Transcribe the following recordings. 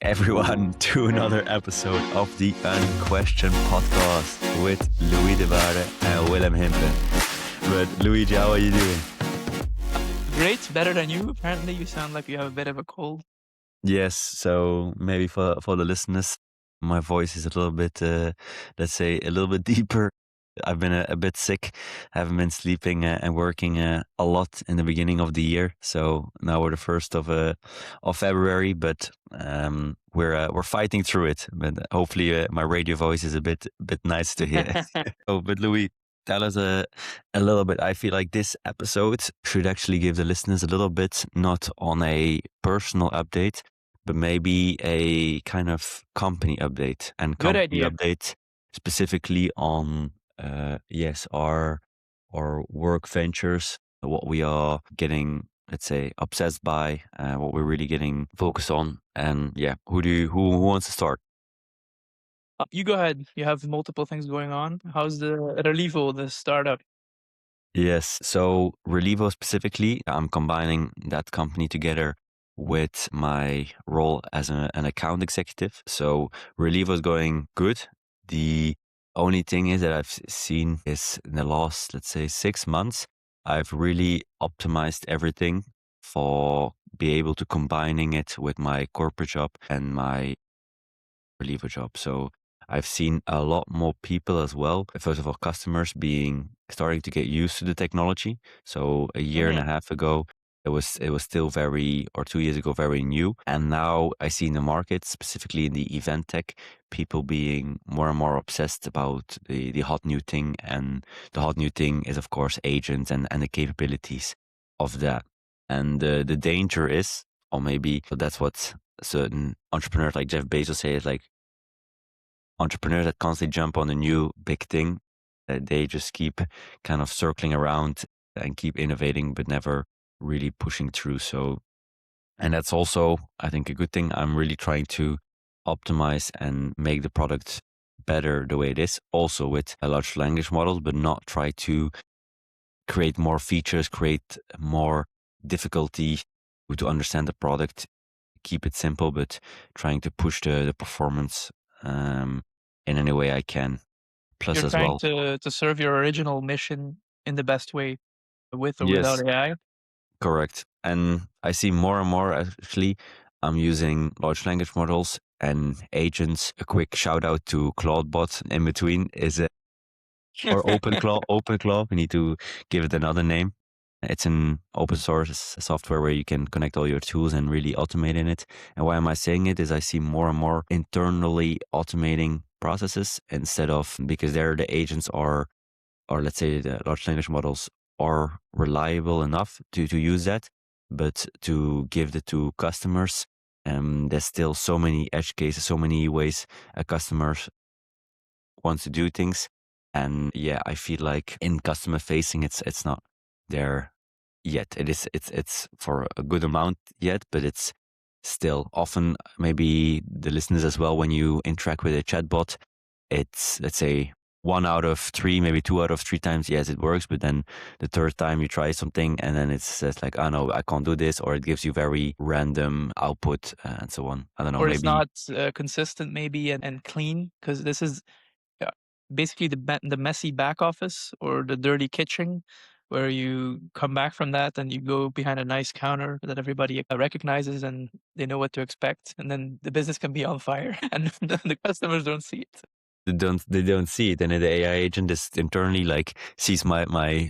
everyone to another episode of the Unquestioned podcast with Debaere and Willem Himpe. But Luigi, how are you doing? Great, better than you. Apparently, you sound like you have a bit of a cold. Yes, so maybe for the listeners, my voice is a little bit, let's say, a little bit deeper. I've been a bit sick, haven't been sleeping and working a lot in the beginning of the year. So now we're the 1st of February, but we're fighting through it. But hopefully my radio voice is a bit nice to hear. But Louis, tell us a little bit. I feel like this episode should actually give the listeners a little bit, not on a personal update, but maybe a kind of company update and Good company idea. update specifically on our work ventures, what we are getting, let's say, obsessed by, what we're really getting focused on, and who wants to start? You go ahead. You have multiple things going on. How's the Relevo, the startup? Yes, so Relevo specifically, I'm combining that company together with my role as an account executive. So Relevo is going good. The only thing is that I've seen is in the last, let's say, 6 months, I've really optimized everything for be able to combining it with my corporate job and my Relevo job. So I've seen a lot more people as well. First of all, customers starting to get used to the technology. So a year and a half ago, it was still or 2 years ago, very new. And now I see in the market, specifically in the event tech, people being more and more obsessed about the hot new thing. And the hot new thing is, of course, agents and the capabilities of that. And the danger is, or maybe that's what certain entrepreneurs like Jeff Bezos say, is like entrepreneurs that constantly jump on a new big thing, they just keep kind of circling around and keep innovating, but never really pushing through. So, and that's also, I think, a good thing. I'm really trying to optimize and make the product better the way it is, also with a large language model, but not try to create more features, create more difficulty to understand the product, keep it simple, but trying to push the performance in any way I can. Plus You're as trying well. to serve your original mission in the best way, with or Yes, without AI. correct. And I see more and more actually, I'm using large language models and agents. A quick shout out to Claudebot in between is or OpenClaw. We need to give it another name. It's an open source software where you can connect all your tools and really automate in it. And why am I saying it is I see more and more internally automating processes instead of, because there the agents are, or let's say the large language models are reliable enough to use that, but to give it to customers, there's still so many edge cases, so many ways a customer wants to do things. And I feel like in customer facing, it's not there yet. It's for a good amount yet, but it's still often, maybe the listeners as well, when you interact with a chatbot, it's, let's say, 1 out of 3, maybe 2 out of 3 times, yes, it works. But then the third time you try something and then it says like, oh no, I can't do this, or it gives you very random output and so on. I don't know, Or it's maybe. not consistent, maybe, and clean, because this is basically the messy back office or the dirty kitchen, where you come back from that and you go behind a nice counter that everybody recognizes and they know what to expect, and then the business can be on fire and the customers don't see it. They don't see it, and the AI agent just internally like sees my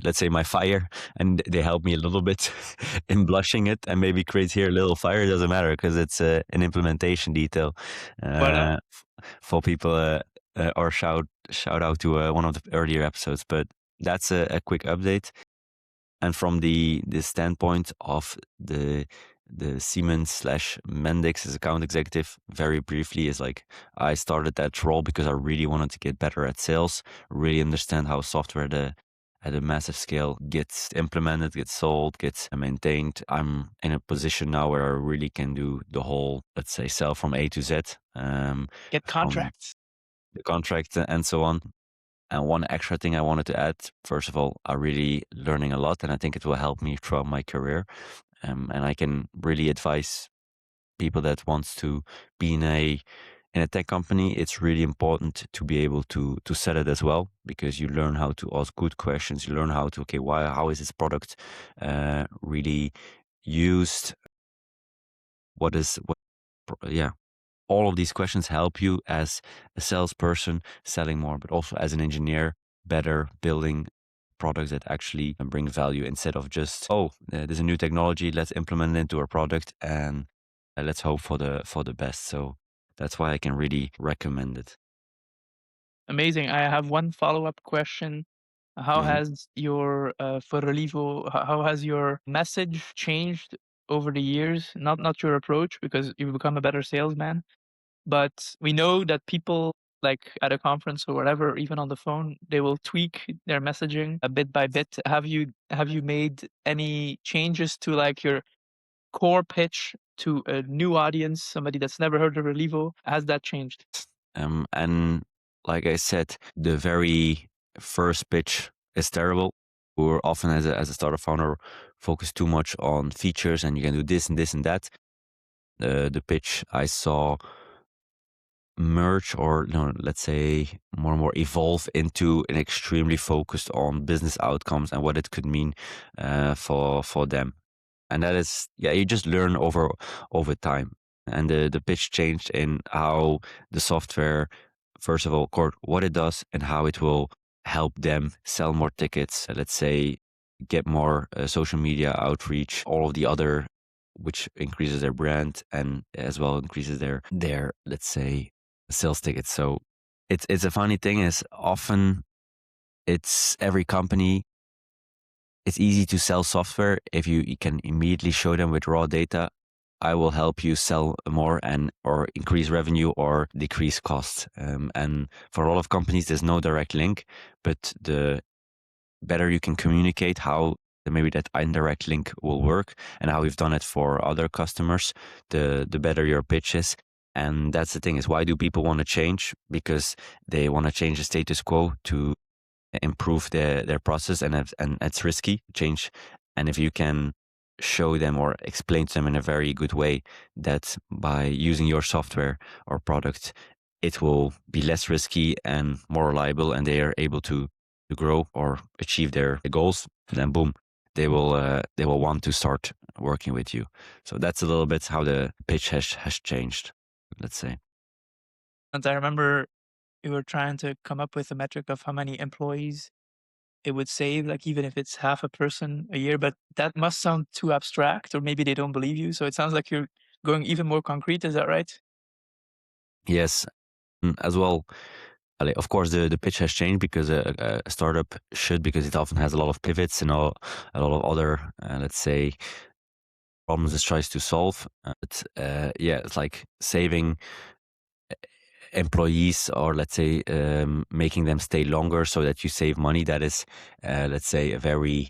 let's say my fire, and they help me a little bit in blushing it, and maybe creates here a little fire. It doesn't matter because it's an implementation detail Voilà. for people. Or shout out to one of the earlier episodes, but that's a quick update. And from the standpoint of the Siemens / Mendix as account executive, very briefly, is like I started that role because I really wanted to get better at sales, really understand how software at a massive scale gets implemented, gets sold, gets maintained. I'm in a position now where I really can do the whole, let's say, sell from A to Z, Get from contracts. the contract and so on. And one extra thing I wanted to add, first of all, I'm really learning a lot, and I think it will help me throughout my career. And I can really advise people that wants to be in a tech company, it's really important to be able to sell it as well, because you learn how to ask good questions. You learn how to, okay, how is this product really used? Yeah, all of these questions help you as a salesperson selling more, but also as an engineer, better building products that actually bring value, instead of just, there's a new technology, let's implement it into our product and let's hope for the best. So that's why I can really recommend it. Amazing. I have one follow-up question. How Mhm. has your for Relevo, how has your message changed over the years? Not your approach, because you've become a better salesman, but we know that people, like at a conference or whatever, even on the phone, they will tweak their messaging a bit by bit. Have you made any changes to like your core pitch to a new audience, somebody that's never heard of Relevo? Has that changed? And like I said, the very first pitch is terrible. We're often, as a startup founder, focus too much on features and you can do this and this and that. The pitch I saw merge, or no, let's say more and more evolve into an extremely focused on business outcomes and what it could mean for them. And that is, yeah, you just learn over time. And the pitch changed in how the software, first of all, what it does and how it will help them sell more tickets, let's say get more social media outreach, all of the other, which increases their brand and as well increases their let's say sales tickets. So it's a funny thing is, often it's every company, it's easy to sell software if you can immediately show them with raw data, I will help you sell more and or increase revenue or decrease costs. And for a lot of companies, there's no direct link, but the better you can communicate how maybe that indirect link will work and how we've done it for other customers, the better your pitch is. And that's the thing, is why do people want to change? Because they want to change the status quo to improve their process, and it's risky change. And if you can show them or explain to them in a very good way that by using your software or product, it will be less risky and more reliable, and they are able to grow or achieve their goals, then boom, they will want to start working with you. So that's a little bit how the pitch has changed, let's say. And I remember we were trying to come up with a metric of how many employees it would save, like even if it's half a person a year, but that must sound too abstract, or maybe they don't believe you. So it sounds like you're going even more concrete. Is that right? Yes, as well. Of course, the pitch has changed because a startup should, because it often has a lot of pivots and a lot of other, let's say, problems it tries to solve. Yeah, it's like saving employees, or let's say making them stay longer so that you save money. That is, let's say, a very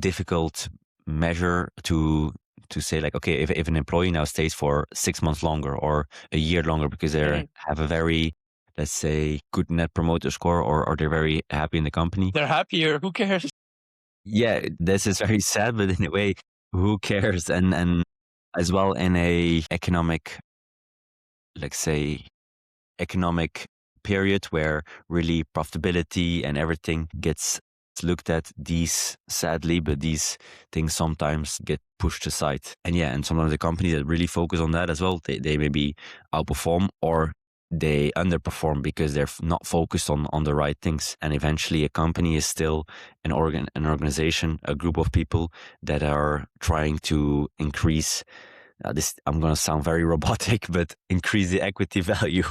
difficult measure to say, like, okay, if an employee now stays for 6 months longer or a year longer because they Mm. have a very, let's say, good net promoter score, or they're very happy in the company. They're happier. Who cares? Yeah, this is very sad, but in a way, who cares? And as well, in a economic, let's say, economic period where really profitability and everything gets looked at, these, sadly, but these things sometimes get pushed aside. And yeah, and some of the companies that really focus on that as well, they maybe outperform or they underperform because they're not focused on the right things. And eventually a company is still an organization, a group of people that are trying to increase, this, I'm going to sound very robotic, but increase the equity value.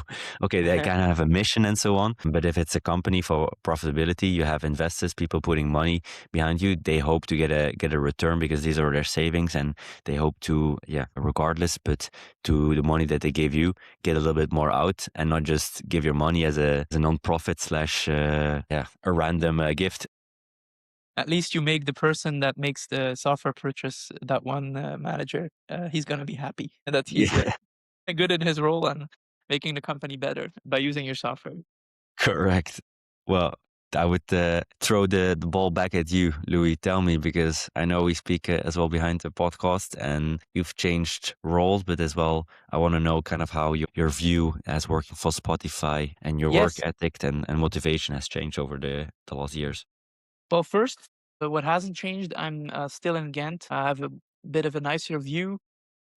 Okay, they kind of have a mission and so on. But if it's a company for profitability, you have investors, people putting money behind you. They hope to get a return because these are their savings, and they hope to, yeah, regardless, but to the money that they gave you, get a little bit more out, and not just give your money as a non-profit slash, yeah, a random gift. At least you make the person that makes the software purchase, that one manager, he's going to be happy that he's Yeah, good in his role and making the company better by using your software. correct. Well, I would throw the ball back at you, Louis. Tell me, because I know we speak as well behind the podcast and you've changed roles, but as well, I want to know kind of how your view as working for Spotify and your work Yes. ethic and motivation has changed over the last years. Well, first, what hasn't changed, I'm still in Ghent. I have a bit of a nicer view.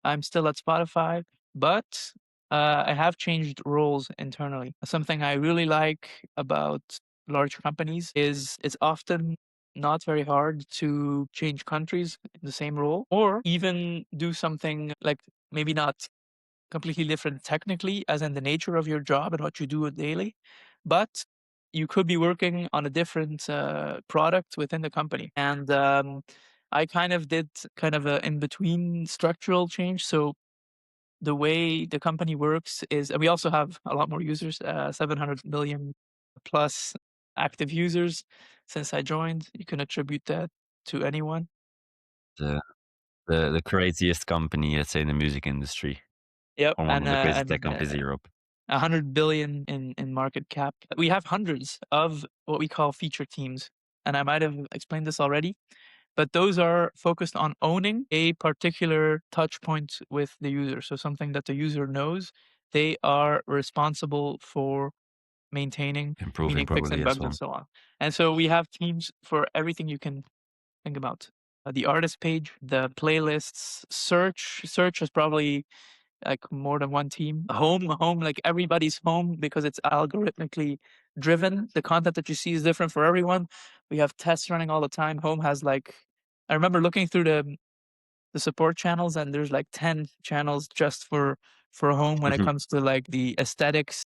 I'm still at Spotify, but I have changed roles internally. Something I really like about large companies is it's often not very hard to change countries in the same role or even do something like maybe not completely different technically, as in the nature of your job and what you do daily, but you could be working on a different product within the company. And I kind of did kind of a in between structural change. So the way the company works is, and we also have a lot more users, 700 million plus active users since I joined. You can attribute that to anyone. The the craziest company, let's say, in the music industry, Yep, or one of the craziest tech companies in Europe. 100 billion in market cap. We have hundreds of what we call feature teams, and I might have explained this already, but those are focused on owning a particular touch point with the user. So something that the user knows, they are responsible for maintaining, Improving meaning fixing probably as bugs well. and so on. And so we have teams for everything you can think about. The artist page, the playlists, search. Search is probably like more than one team. Home, like everybody's home because it's algorithmically driven. The content that you see is different for everyone. We have tests running all the time. Home has like, I remember looking through the support channels, and there's like 10 channels just for home when it comes to like the aesthetics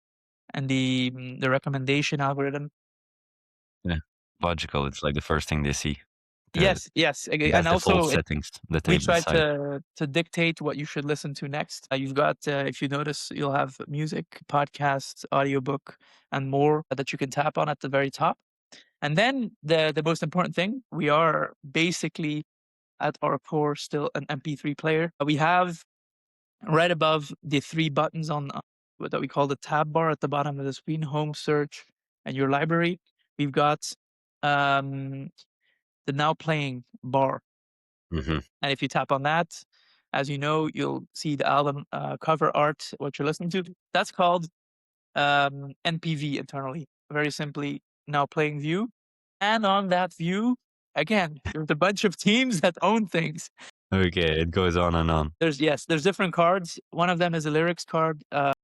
and the recommendation algorithm. Yeah, logical. It's like the first thing they see. The Yes, yes, and best default also settings that we they try decide. to dictate what you should listen to next. You've got, if you notice, you'll have music, podcasts, audiobook, and more that you can tap on at the very top. And then the most important thing, we are basically at our core still an MP3 player. We have right above the three buttons on what that we call the tab bar at the bottom of the screen: home, search, and your library. We've got um, the now playing bar. Hmm. And if you tap on that, as you know, you'll see the album cover art, what you're listening to. That's called NPV internally. Very simply, now playing view. And on that view, again, there's a bunch of teams that own things. Okay, it goes on and on. There's different cards. One of them is a lyrics card, and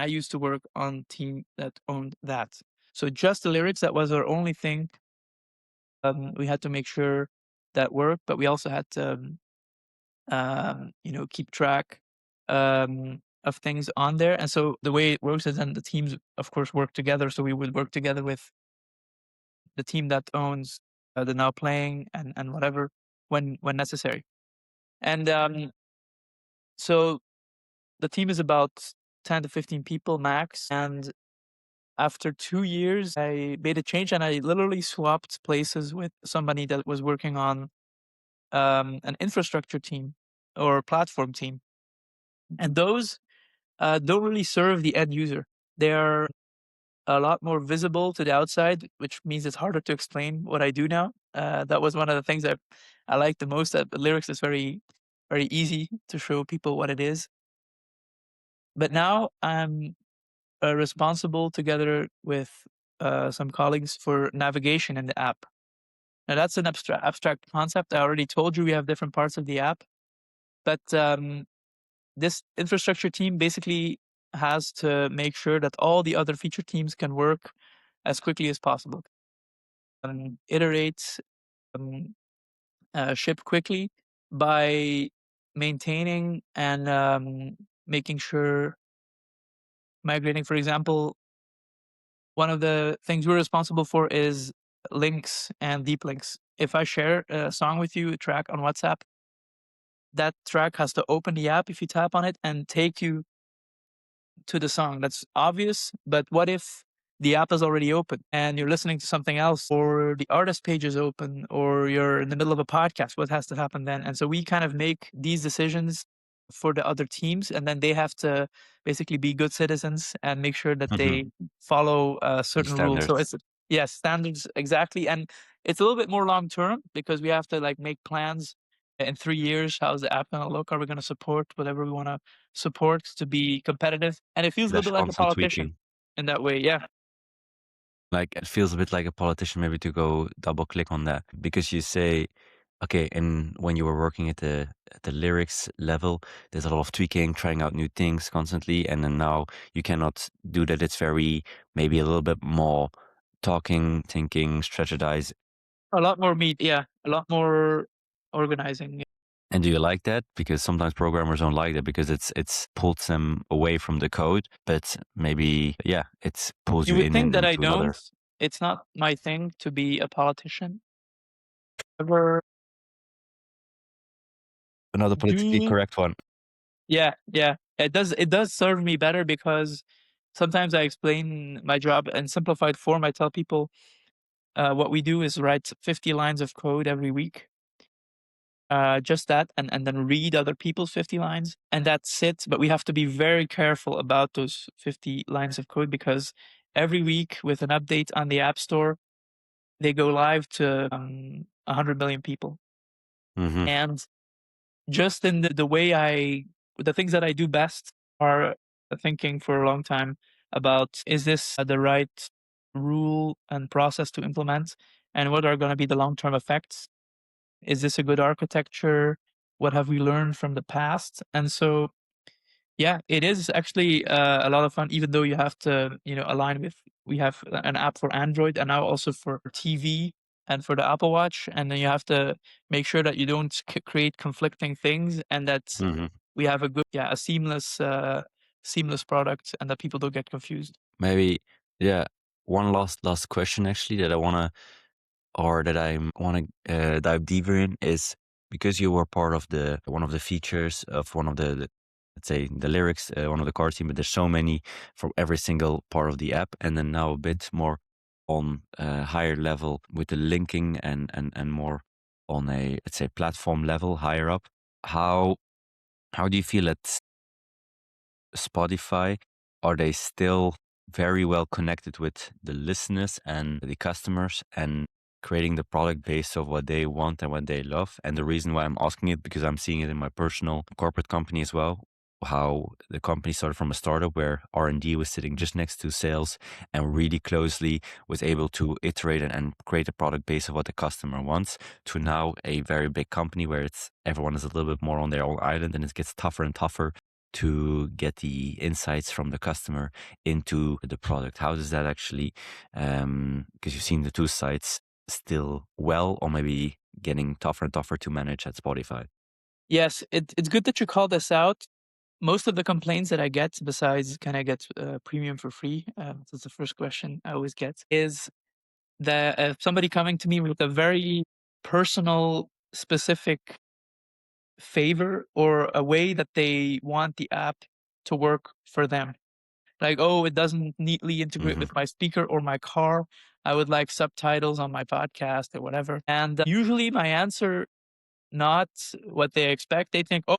I used to work on team that owned that. So just the lyrics, that was our only thing. We had to make sure that worked, but we also had to keep track of things on there. And so the way it works is then the teams, of course, work together. So we would work together with the team that owns the now playing and whatever when necessary. And so the team is about 10 to 15 people max. And after 2 years, I made a change and I literally swapped places with somebody that was working on an infrastructure team or platform team. And those don't really serve the end user. They are a lot more visible to the outside, which means it's harder to explain what I do now. That was one of the things that I like the most. That the lyrics is very, very easy to show people what it is. But now I'm responsible together with some colleagues for navigation in the app. Now that's an abstract concept. I already told you we have different parts of the app, but this infrastructure team basically has to make sure that all the other feature teams can work as quickly as possible. Iterate, um, ship quickly by maintaining and making sure migrating. For example, one of the things we're responsible for is links and deep links. If I share a song with you, a track on WhatsApp, that track has to open the app if you tap on it and take you to the song. That's obvious, but what if the app is already open and you're listening to something else, or the artist page is open, or you're in the middle of a podcast? What has to happen then? And so we kind of make these decisions for the other teams, and then they have to basically be good citizens and make sure that Hmm. they follow The certain rules. So standards. Yes, standards, exactly. And it's a little bit more long term because we have to like make plans in 3 years. How's the app going to look? Are we going to support whatever we want to support to be competitive? And it feels a That's little bit like a constant politician tweaking. in that way. Yeah. Like it feels a bit like a politician maybe to go double click on that because you say, okay, and when you were working at the lyrics level, there's a lot of tweaking, trying out new things constantly, and then now you cannot do that. It's very maybe a little bit more talking, thinking, strategize. A lot more meat. Yeah. A lot more organizing. And do you like that? Because sometimes programmers don't like that because it's pulls them away from the code, but maybe yeah, it pulls You you would in think and that I into don't. another It's not my thing to be a politician. Ever another politically do. correct one. Yeah. Yeah. It does serve me better because sometimes I explain my job in simplified form. I tell people what we do is write 50 lines of code every week, just that, and then read other people's 50 lines, and that's it. But we have to be very careful about those 50 lines of code because every week with an update on the App Store, they go live to 100 million people. Hmm. And just in the way the things that I do best are thinking for a long time about, is this the right rule and process to implement? And what are going to be the long term effects? Is this a good architecture? What have we learned from the past? And so, yeah, it is actually a lot of fun, even though you have to, align with, we have an app for Android and now also for TV and for the Apple Watch. And then you have to make sure that you don't create conflicting things and that Hmm. we have a good, yeah, a seamless product and that people don't get confused. Maybe yeah. One last question actually that I wanna or that I want to dive deeper in is because you were part of the one of the features of one of the let's say the lyrics, one of the car team, but there's so many from every single part of the app, and then now a bit more on a higher level with the linking and more on a let's say platform level higher up. How how do you feel that Spotify, are they still very well connected with the listeners and the customers and creating the product based of what they want and what they love? And the reason why I'm asking it, because I'm seeing it in my personal corporate company as well, how the company started from a startup where R&D was sitting just next to sales and really closely was able to iterate and create a product based of what the customer wants, to now a very big company where it's everyone is a little bit more on their own island and it gets tougher and tougher to get the insights from the customer into the product. How does that actually, because you've seen the two sides still well, or maybe getting tougher and tougher to manage at Spotify? Yes, it's good that you call this out. Most of the complaints that I get, besides can I get premium for free? That's the first question I always get. Is that somebody coming to me with a very personal, specific favor or a way that they want the app to work for them. Like, oh, it doesn't neatly integrate Hmm. with my speaker or my car. I would like subtitles on my podcast or whatever. And usually my answer, not what they expect. They think, oh,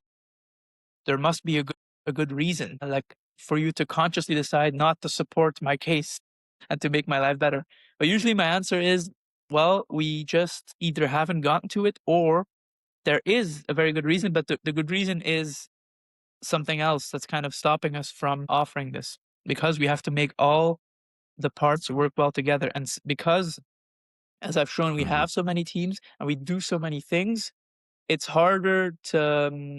there must be a good reason, like for you to consciously decide not to support my case and to make my life better. But usually my answer is, well, we just either haven't gotten to it or there is a very good reason, but the good reason is something else that's kind of stopping us from offering this because we have to make all the parts work well together. And because, as I've shown, we Hmm. have so many teams and we do so many things, it's harder to,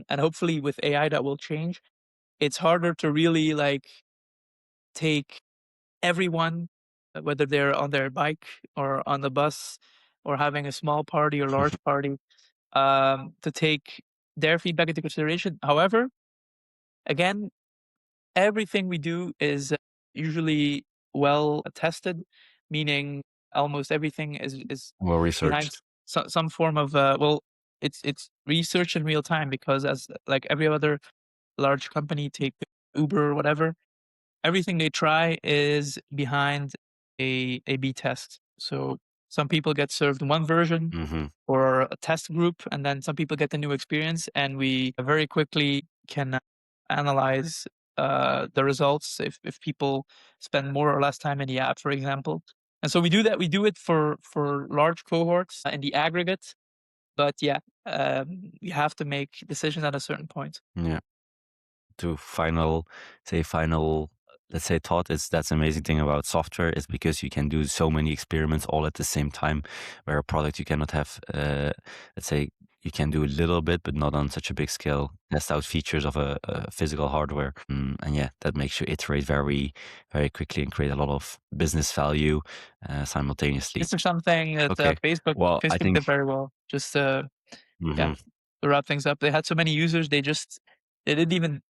and hopefully with AI that will change, it's harder to really like take everyone, whether they're on their bike or on the bus or having a small party or large party, to take their feedback into consideration. However, again, everything we do is usually well tested, meaning almost everything is Well behind researched. some form of well, it's research in real time because as like every other large company, take Uber or whatever, everything they try is behind a B test. So some people get served one version Hmm. or a test group, and then some people get the new experience, and we very quickly can analyze the results if people spend more or less time in the app, for example. And so we do that. We do it for large cohorts in the aggregate. But yeah, you have to make decisions at a certain point. Yeah. To final, let's say thought is that's the amazing thing about software is because you can do so many experiments all at the same time, where a product you cannot have, let's say you can do a little bit, but not on such a big scale, test out features of a physical hardware. And yeah, that makes you iterate very, very quickly and create a lot of business value simultaneously. Is there something that Okay. Facebook Well, I think, did very well? Just yeah, Mhm. to wrap things up, they had so many users, they didn't even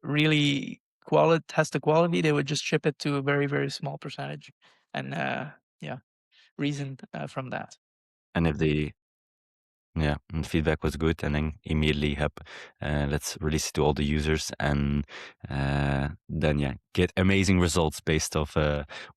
really test the quality. They would just ship it to a very, very small percentage, and yeah, reasoned from that. And if the yeah, and feedback was good, and then immediately let's release it to all the users, and then yeah, get amazing results based off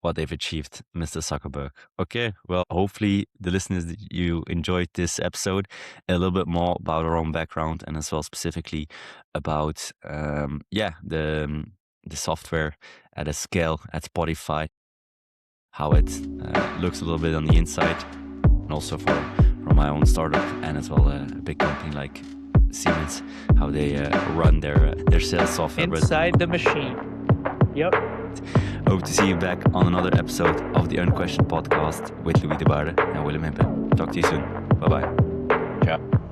what they've achieved, Mr. Zuckerberg. Okay, well, hopefully the listeners, you enjoyed this episode, a little bit more about our own background, and as well specifically about the software at a scale at Spotify, how it looks a little bit on the inside, and also from my own startup, and as well a big company like Siemens, how they run their sales software. Inside the machine. Yep. Hope to see you back on another episode of the Unquestioned podcast with Debaere and Willem Himpe. Talk to you soon. Bye bye. Ciao.